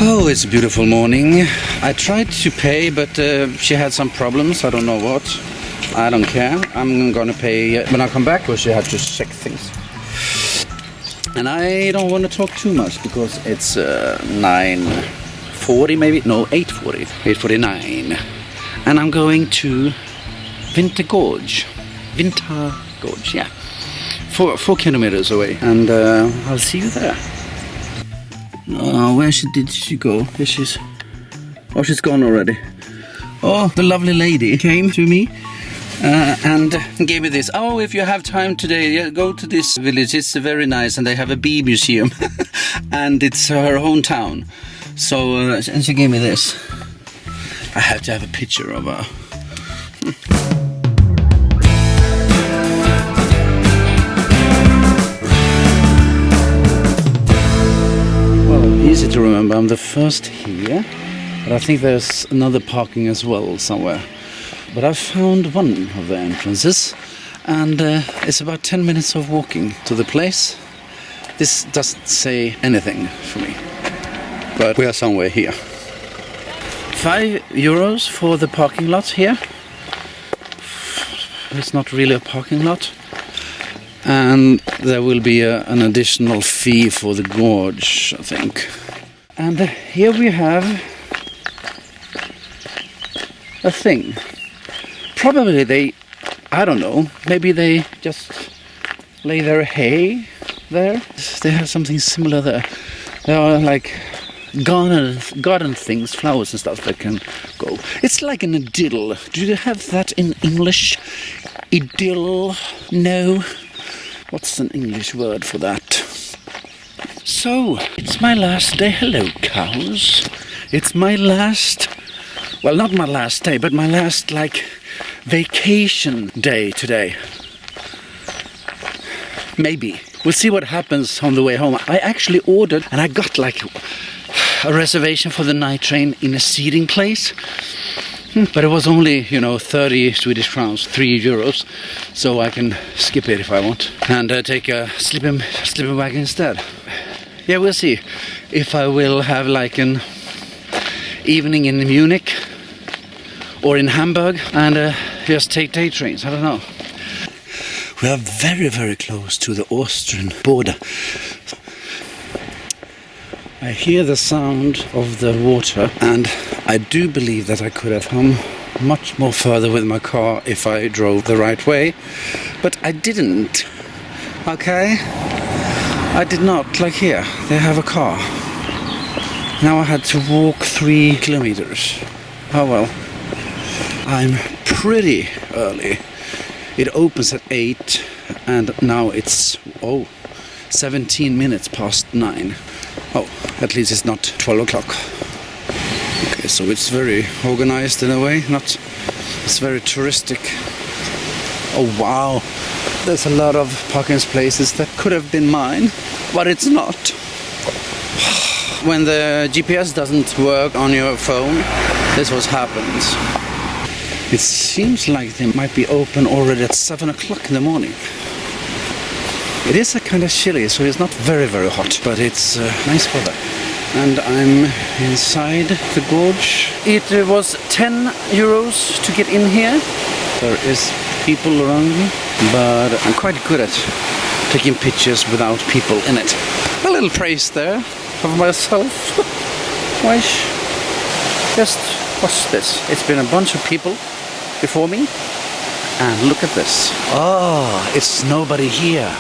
Oh, it's a beautiful morning. I tried to pay, but she had some problems. I don't know what. I don't care. I'm gonna pay when I come back, because she had to check things. And I don't want to talk too much because it's 9:40 maybe? No, 8:40. 8:49. And I'm going to Vintgargorge. Vintgargorge, yeah. 4 kilometers away. And I'll see you there. Where did she go? Here she's... Oh, she's gone already. Oh, the lovely lady came to me and gave me this. Oh, if you have time today, go to this village. It's very nice, and they have a bee museum. And it's her hometown. So, and she gave me this. I have to have a picture of her. Easy to remember, I'm the first here, but I think there's another parking as well somewhere. But I found one of the entrances, and it's about 10 minutes of walking to the place. This doesn't say anything for me, but we are somewhere here. €5 for the parking lot here. It's not really a parking lot. And there will be an additional fee for the gorge, I think. And here we have a thing. Probably I don't know, maybe they just lay their hay there. They have something similar there. There are like garden things, flowers and stuff that can go. It's like an idyll. Do you have that in English? Idyll? No. What's an English word for that? So, it's my last day. Hello, cows. It's my last, well, not my last day, but my last, vacation day today. Maybe. We'll see what happens on the way home. I actually ordered, and I got, a reservation for the night train in a seating place. But it was only, 30 Swedish crowns, €3, so I can skip it if I want and take a sleeping bag instead. Yeah, we'll see if I will have an evening in Munich or in Hamburg and just take day trains. I don't know. We are very, very close to the Austrian border. I hear the sound of the water, and I do believe that I could have come much more further with my car if I drove the right way, but I didn't. Okay? I did not. Like here, they have a car. Now I had to walk 3 kilometers. Oh well. I'm pretty early. It opens at 8, and now it's 17 minutes past 9. Oh, at least it's not 12 o'clock. Okay, so it's very organized in a way. It's very touristic. Oh wow, there's a lot of parking places that could have been mine, but it's not. When the GPS doesn't work on your phone, this is what happens. It seems like they might be open already at 7 o'clock in the morning. It is a kind of chilly, so it's not very, very hot, but it's nice weather. And I'm inside the gorge. It was €10 to get in here. There is people around me, but I'm quite good at taking pictures without people in it. A little praise there of myself. Just watch this. It's been a bunch of people before me, and look at this. Oh, it's nobody here.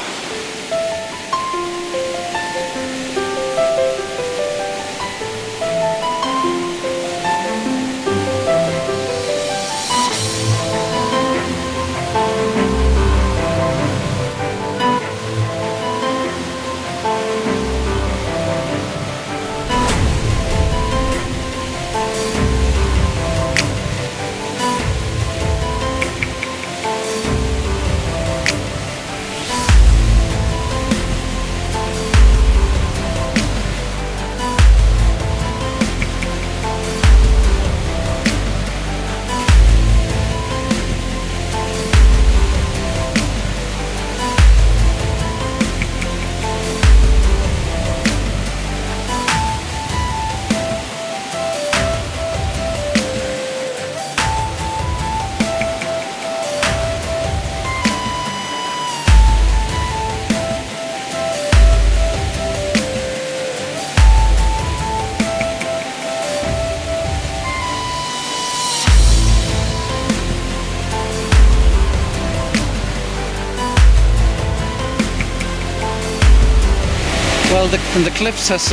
the cliffs has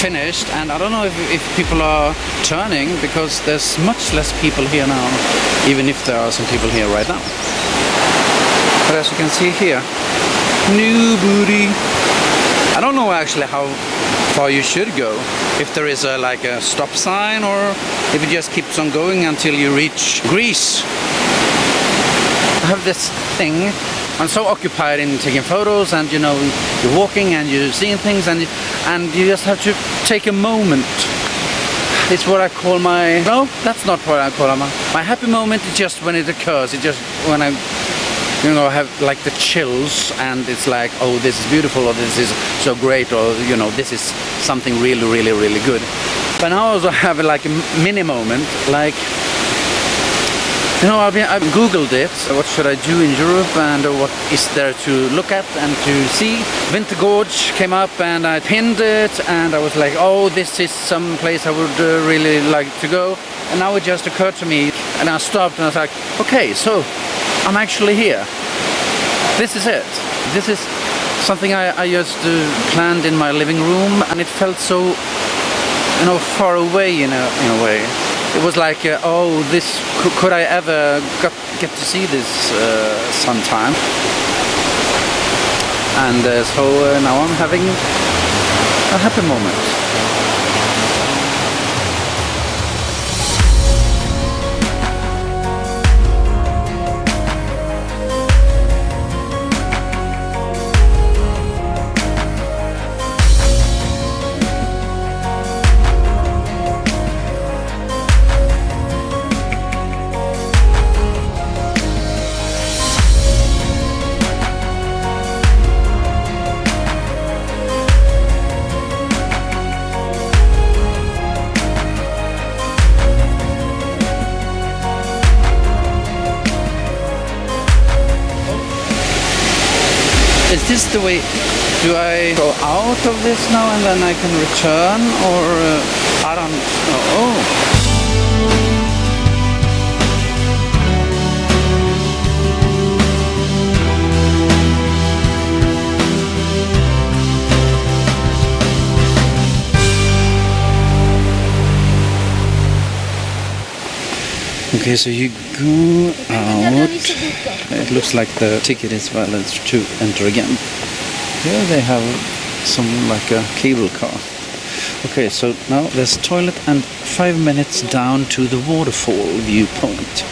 finished, and I don't know if people are turning, because there's much less people here now, even if there are some people here right now. But as you can see here, new booty. I don't know actually how far you should go, if there is like a stop sign, or if it just keeps on going until you reach Greece. I have this thing, I'm so occupied in taking photos, and you know, you're walking and you're seeing things, and you just have to take a moment. It's what I call my, no, that's not what I call my happy moment. Is just when it occurs. It's just when I, you know, have like the chills, and it's like, oh, this is beautiful, or this is so great, or you know, this is something really, really, really good. But now I also have like a mini moment, like, you know, I've googled it. What should I do in Europe, and what is there to look at and to see? Vintgargorge came up, and I pinned it, and I was like, oh, this is some place I would really like to go. And now it just occurred to me, and I stopped, and I was like, okay, so I'm actually here. This is it. This is something I just planned in my living room, and it felt so, you know, far away in a way. It was like, oh, this could I ever get to see this sometime? And so now I'm having a happy moment. Is this the way? Do I go out of this now and then I can return, or I don't know. Oh. Okay, so you go out. It looks like the ticket is valid to enter again. Here they have some like a cable car. Okay, so now there's toilet and 5 minutes down to the waterfall viewpoint.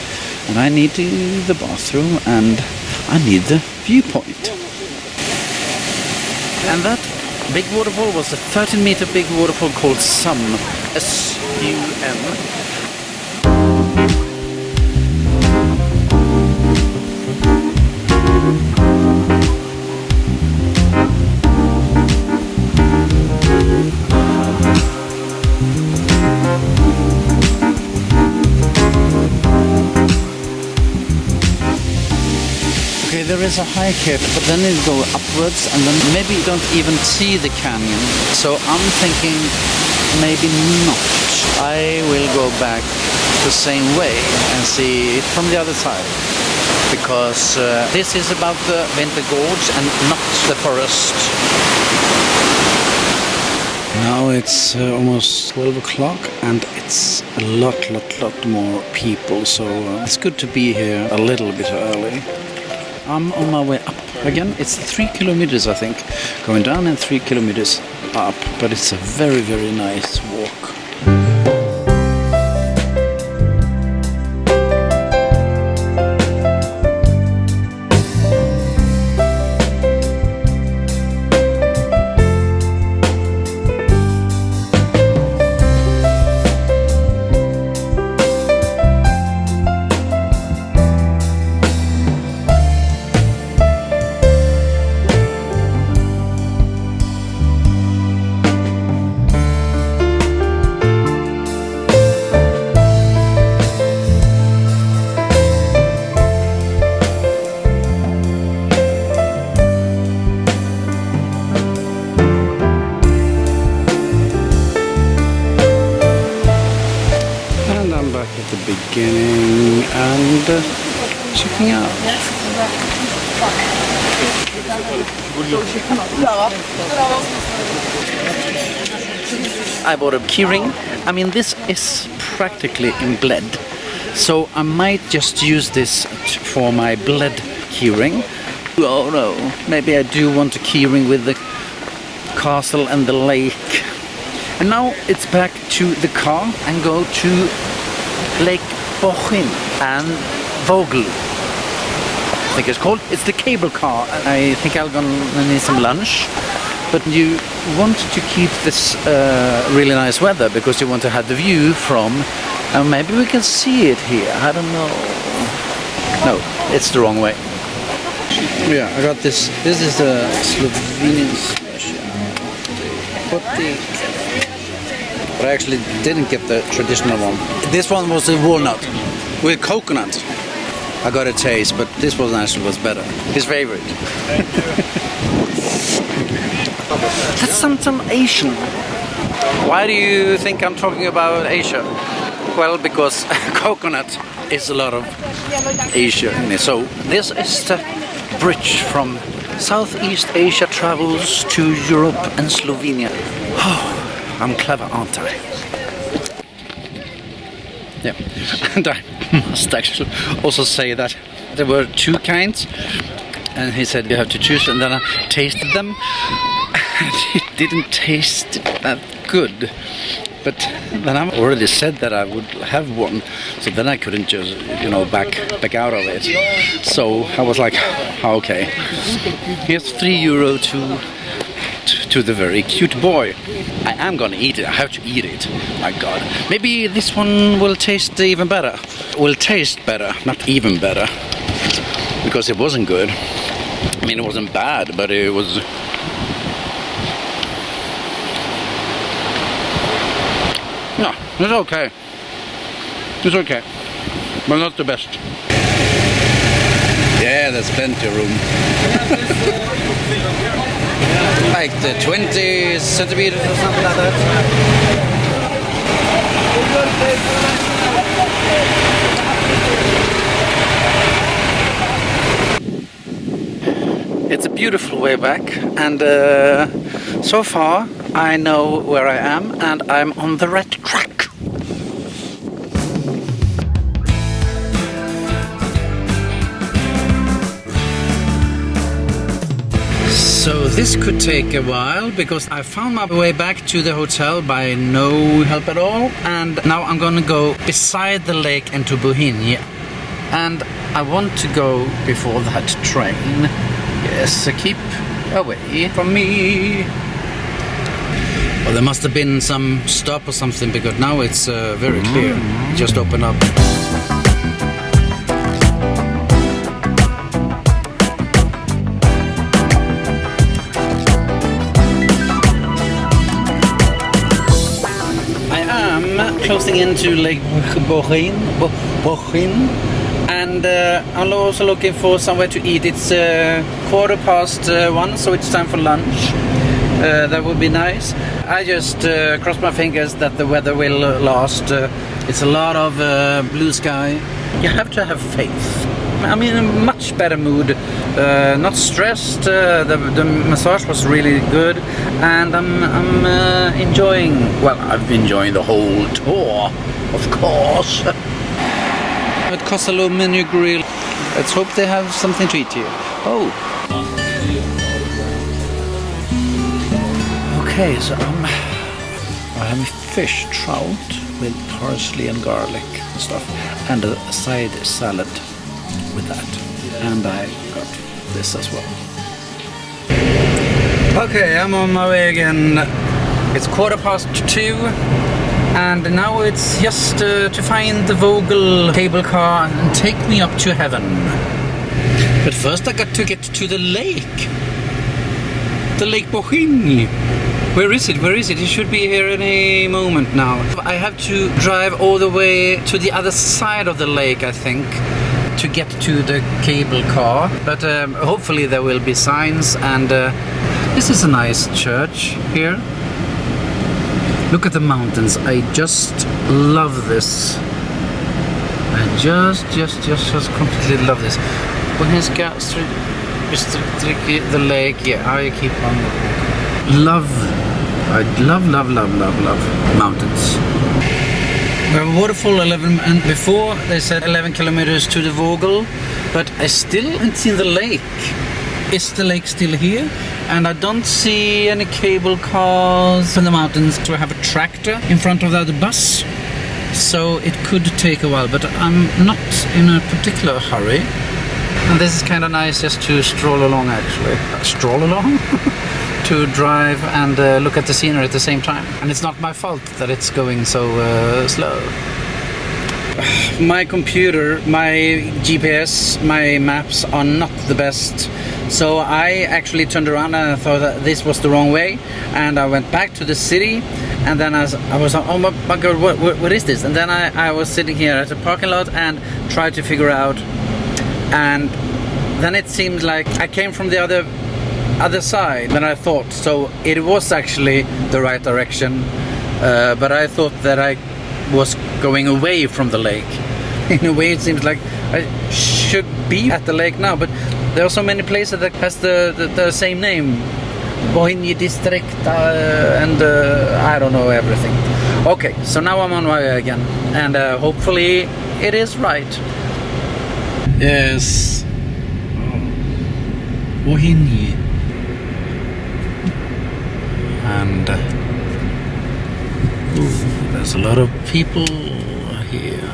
And I need the bathroom and I need the viewpoint. And that big waterfall was a 13-meter big waterfall called Sum. S-U-M. There is a hike here, but then it goes upwards, and then maybe you don't even see the canyon. So I'm thinking maybe not. I will go back the same way and see it from the other side, because this is about the Vintgargorge and not the forest. Now it's almost 12 o'clock and it's a lot more people, so it's good to be here a little bit early. I'm on my way up again. It's 3 kilometers, I think, going down and 3 kilometers up, but it's a very, very nice walk. Beginning and checking out. I bought a keyring. I mean, this is practically in Bled, so I might just use this for my Bled keyring. Oh no, maybe I do want a keyring with the castle and the lake. And now it's back to the car and go to Lake Bohinj and Vogel, I think it's called. It's the cable car. I think I'm gonna need some lunch. But you want to keep this really nice weather because you want to have the view from, and maybe we can see it here, I don't know. No, it's the wrong way. Yeah, I got this. This is the Slovenian special. But I actually didn't get the traditional one. This one was a walnut with coconut. I got a taste, but this one actually was better. His favorite. That's some Asian. Why do you think I'm talking about Asia? Well, because coconut is a lot of Asia in it. So this is the bridge from Southeast Asia travels to Europe and Slovenia. Oh, I'm clever, aren't I? Yeah, and I must actually also say that there were two kinds, and he said you have to choose, and then I tasted them, and it didn't taste that good. But then I already said that I would have one, so then I couldn't just, back out of it. So I was like, okay, here's €3 to the very cute boy. I am gonna eat it. I have to eat it. My God, maybe this one will taste even better. Will taste better, not even better, because it wasn't good. I mean, it wasn't bad, but it was. No, it's okay. It's okay, but not the best. Yeah, there's plenty of room. Like the 20 centimeters or something like that. It's a beautiful way back, and so far I know where I am, and I'm on the right track. So this could take a while because I found my way back to the hotel by no help at all, and now I'm gonna go beside the lake and to Bohinj, and I want to go before that train. Yes, so keep away from me. Well, there must have been some stop or something, because now it's very clear. Just open up. Closing into Lake Bohinj, and I'm also looking for somewhere to eat. It's 1:15, so it's time for lunch. That would be nice. I just cross my fingers that the weather will last. It's a lot of blue sky. You have to have faith. I'm in a much better mood, not stressed. The massage was really good, and I'm enjoying. Well, I've been enjoying the whole tour, of course. At Kosovo menu grill. Let's hope they have something to eat here. Oh. Okay, so I'm having fish, trout with parsley and garlic and stuff, and a side salad with that, and I got this as well. Okay, I'm on my way again. It's 2:15, and now it's just to find the Vogel cable car and take me up to heaven. But first I got to get to the lake. The Lake Bohinj. Where is it? Where is it? It should be here any moment now. I have to drive all the way to the other side of the lake, I think, to get to the cable car. But hopefully there will be signs, and this is a nice church here. Look at the mountains. I just love this. I just completely love this. Vogel Skicenter. the lake. Yeah, I keep on. I love mountains. We have a waterfall 11, and before they said 11 kilometers to the Vogel, but I still haven't seen the lake. Is the lake still here? And I don't see any cable cars in the mountains. So I have a tractor in front of that bus, so it could take a while, but I'm not in a particular hurry. And this is kind of nice just to stroll along, actually. Stroll along? To drive and look at the scenery at the same time. And it's not my fault that it's going so slow. My computer, my GPS, my maps are not the best. So I actually turned around and I thought that this was the wrong way. And I went back to the city. And then I was like, oh my god, what is this? And then I was sitting here at a parking lot and tried to figure out. And then it seemed like I came from the other side than I thought. So it was actually the right direction. But I thought that I was going away from the lake. In a way, it seems like I should be at the lake now, but there are so many places that has the same name. Bohinj district and I don't know everything. Okay, so now I'm on my way again, and hopefully it is right. Yes. Bohinj. And there's a lot of people here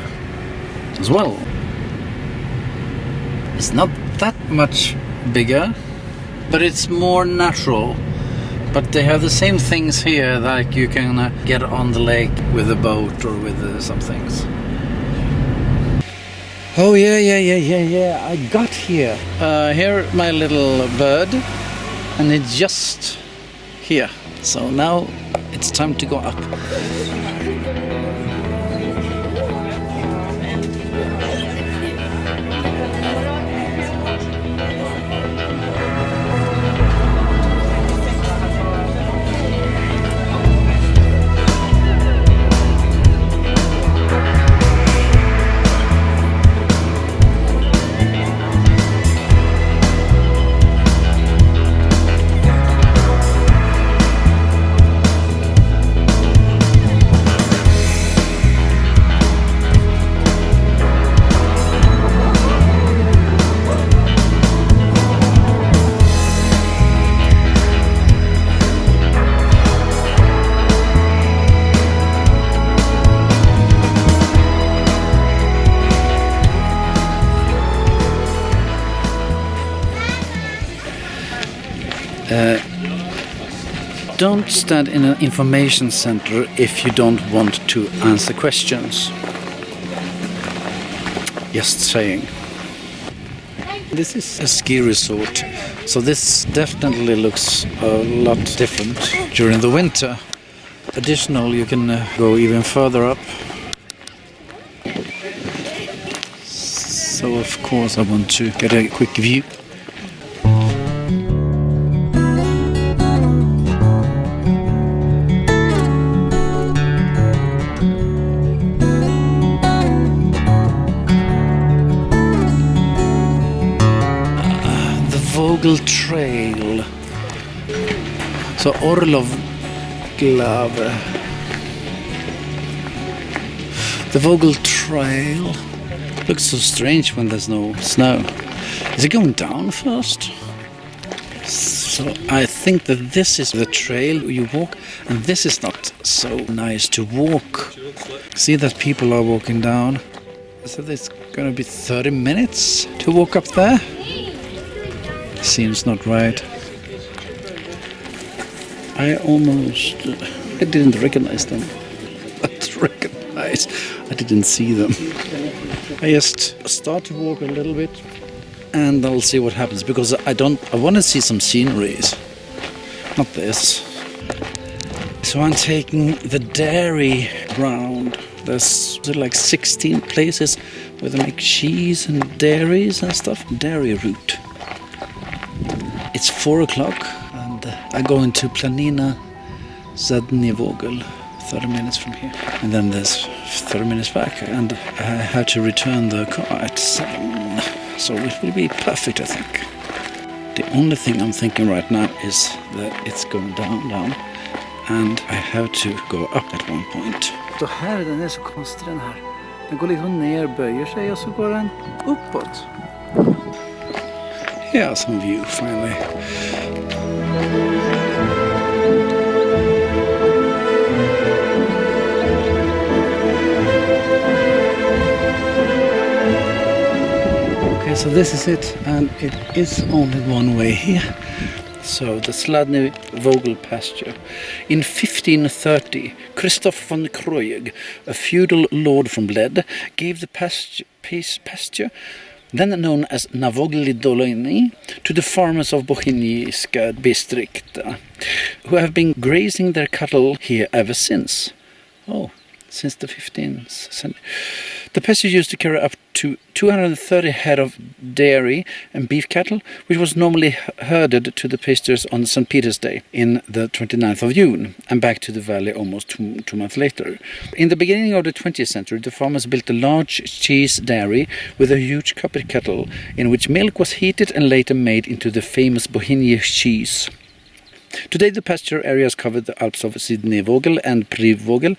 as well. It's not that much bigger, but it's more natural. But they have the same things here, like you can get on the lake with a boat or with some things. Oh yeah, I got here. Here my little bird, and it's just here. So now it's time to go up. Don't stand in an information center if you don't want to answer questions. Just saying. This is a ski resort, so this definitely looks a lot different during the winter. Additional, you can go even further up. So of course I want to get a quick view. Vogel Trail. So Orlov Glave. The Vogel Trail looks so strange when there's no snow. Is it going down first? So I think that this is the trail you walk, and this is not so nice to walk. See that people are walking down. So it's going to be 30 minutes to walk up there. Seems not right. I didn't recognize them. I didn't see them. I just start to walk a little bit and I'll see what happens, because I want to see some sceneries. Not this. So I'm taking the dairy round. There's like 16 places where they make cheese and dairies and stuff. Dairy route. It's 4 o'clock and I go into Planina Zadnji Vogel, 30 minutes from here. And then there's 30 minutes back, and I have to return the car at 7. So it will be perfect, I think. The only thing I'm thinking right now is that it's going down, down, and I have to go up at one point. Så här, den är så konstig den här. Den går liksom ner, böjer sig och så går den uppåt. Yeah, some view finally. Okay, so this is it, and it is only one way here. So the Zadnji Vogel pasture. In 1530, Christoph von Croatia, a feudal lord from Bled, gave the pasture, then known as Vogel, to the farmers of Bohinj district, who have been grazing their cattle here ever since. Oh, since the 15th century. The pasture used to carry up to 230 head of dairy and beef cattle, which was normally herded to the pastures on St. Peter's Day in the 29th of June and back to the valley almost two months later. In the beginning of the 20th century, the farmers built a large cheese dairy with a huge copper kettle in which milk was heated and later made into the famous Bohinj cheese. Today the pasture areas cover the Alps of Zadnji Vogel and Vogel.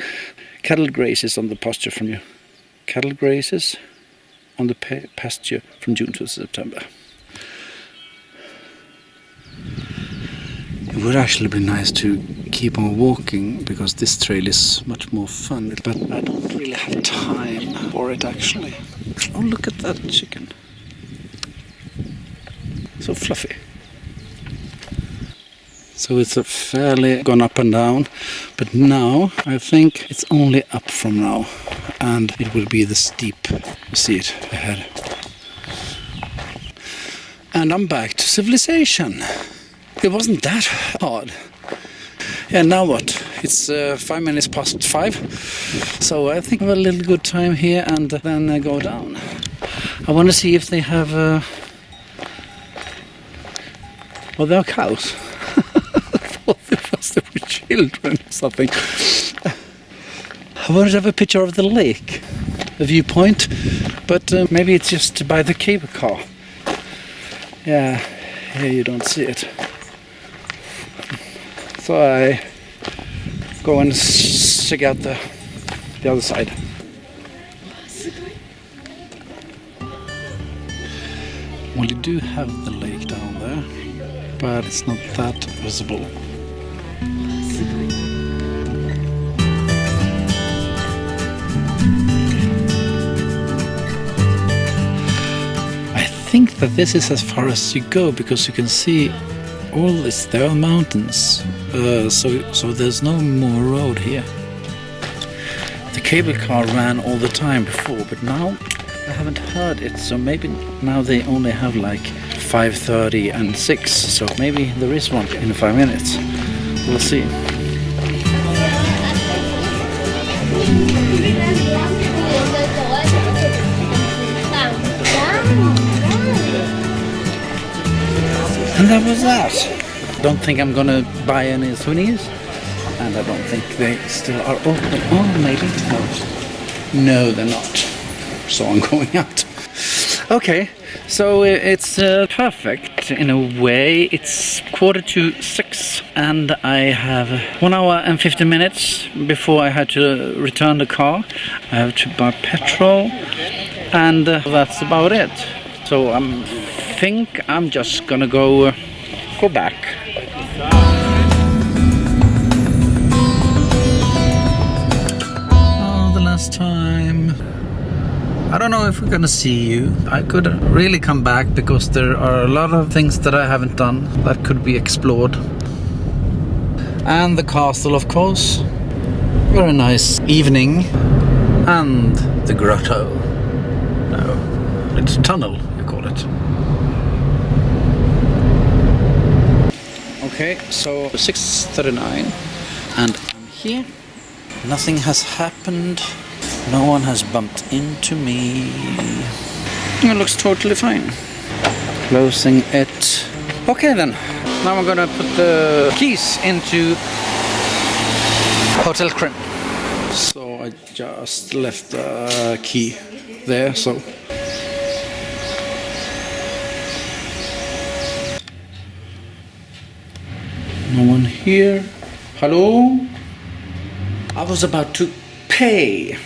Cattle grazes on the pasture from pasture from June to September. It would actually be nice to keep on walking because this trail is much more fun, but I don't really have time for it actually. Oh, look at that chicken. So fluffy. So it's fairly gone up and down, but now I think it's only up from now, and it will be the steep. You see it ahead. And I'm back to civilization. It wasn't that hard. Yeah, now what? It's 5 minutes past 5, so I think I have a little good time here and then I go down. I want to see if they have, well, there are cows. There were children or something. I wanted to have a picture of the lake, a viewpoint, but maybe it's just by the cable car. Yeah, here you don't see it. So I go and check out the other side. Well, you do have the lake down there, but it's not that visible. I think that this is as far as you go because you can see all this. There are mountains, so there's no more road here. The cable car ran all the time before, but now I haven't heard it, so maybe now they only have like 5:30 and 6, so maybe there is one in 5 minutes. We'll see. And that was that. Don't think I'm gonna buy any souvenirs, and I don't think they still are open. Oh, maybe. No, they're not. So I'm going out. Okay, so it's perfect in a way. It's 5:45 and I have 1 hour and 50 minutes before I had to return the car. I have to buy petrol and that's about it. So I think I'm just gonna go back. Oh, the last time. I don't know if we're gonna see you. I could really come back because there are a lot of things that I haven't done that could be explored. And the castle, of course. Very nice evening. And the grotto. No, it's a tunnel, you call it. Okay, so 6:39 and I'm here. Nothing has happened. No one has bumped into me. It looks totally fine. Closing it. Okay then. Now I'm gonna put the keys into Hotel Krim. So I just left the key there, so. No one here. Hello? I was about to pay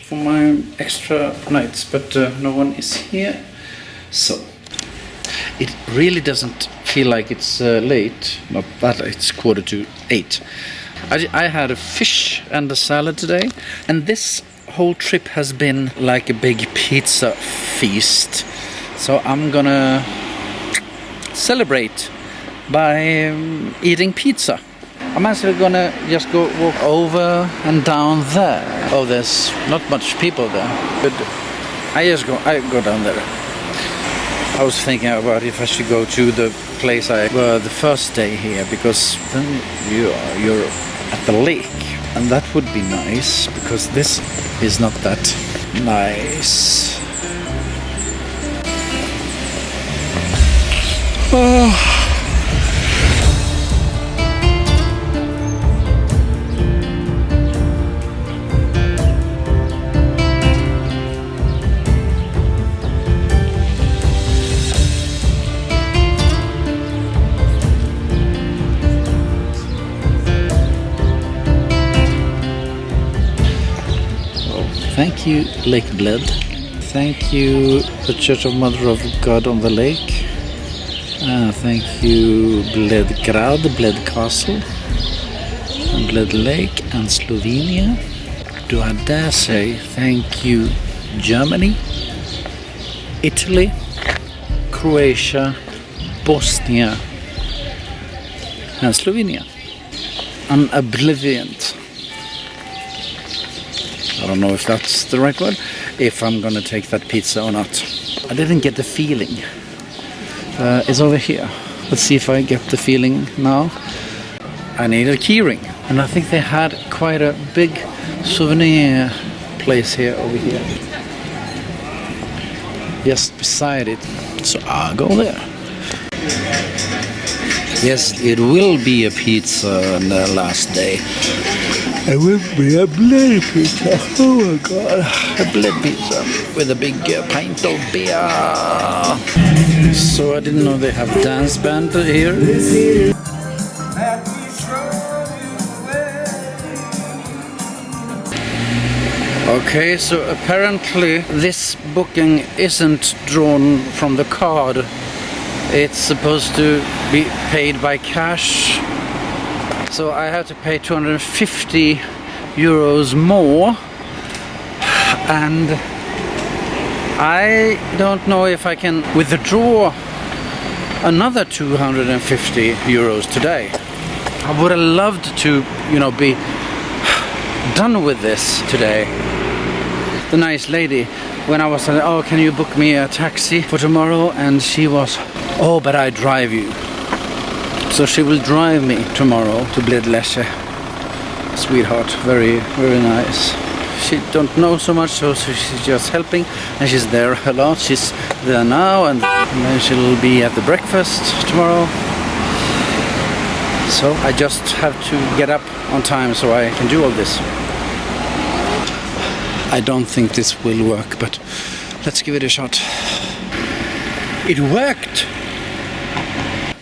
for my extra nights, but no one is here. So it really doesn't feel like it's late, but it's 7:45. I had a fish and a salad today, and this whole trip has been like a big pizza feast. So I'm gonna celebrate by eating pizza. I'm actually gonna just go walk over and down there. Oh, there's not much people there, but I go down there. I was thinking about if I should go to the place I were the first day here, because then you're at the lake, and that would be nice, because this is not that nice. Oh. Thank you, Lake Bled. Thank you, the Church of Mother of God on the Lake. Thank you, Bled Castle, and Bled Lake, and Slovenia. Do I dare say thank you, Germany, Italy, Croatia, Bosnia, and Slovenia. Unobliviant. I don't know if that's the right word, if I'm gonna take that pizza or not. I didn't get the feeling. It's over here. Let's see if I get the feeling now. I need a keyring, and I think they had quite a big souvenir place here over here, just beside it. So I'll go there. Yes, it will be a pizza on the last day. It will be a Bled pizza. Oh my god, a Bled pizza with a big pint of beer. So I didn't know they have dance band here. Okay, so apparently this booking isn't drawn from the card. It's supposed to be paid by cash. So I have to pay 250 euros more, and I don't know if I can withdraw another 250 euros today. I would have loved to, be done with this today. The nice lady, when I was saying, oh, can you book me a taxi for tomorrow? And she was, oh, but I drive you. So she will drive me tomorrow to Bled. Sweetheart, very, very nice. She don't know so much, so she's just helping, and she's there a lot. She's there now, and then she'll be at the breakfast tomorrow. So I just have to get up on time so I can do all this. I don't think this will work, but let's give it a shot. It worked!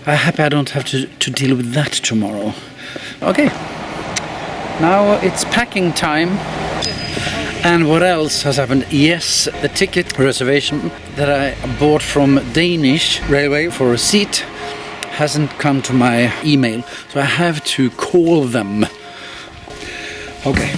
I'm happy I don't have to deal with that tomorrow. Okay, now it's packing time. And what else has happened? Yes, the ticket reservation that I bought from Danish Railway for a seat hasn't come to my email, so I have to call them. Okay.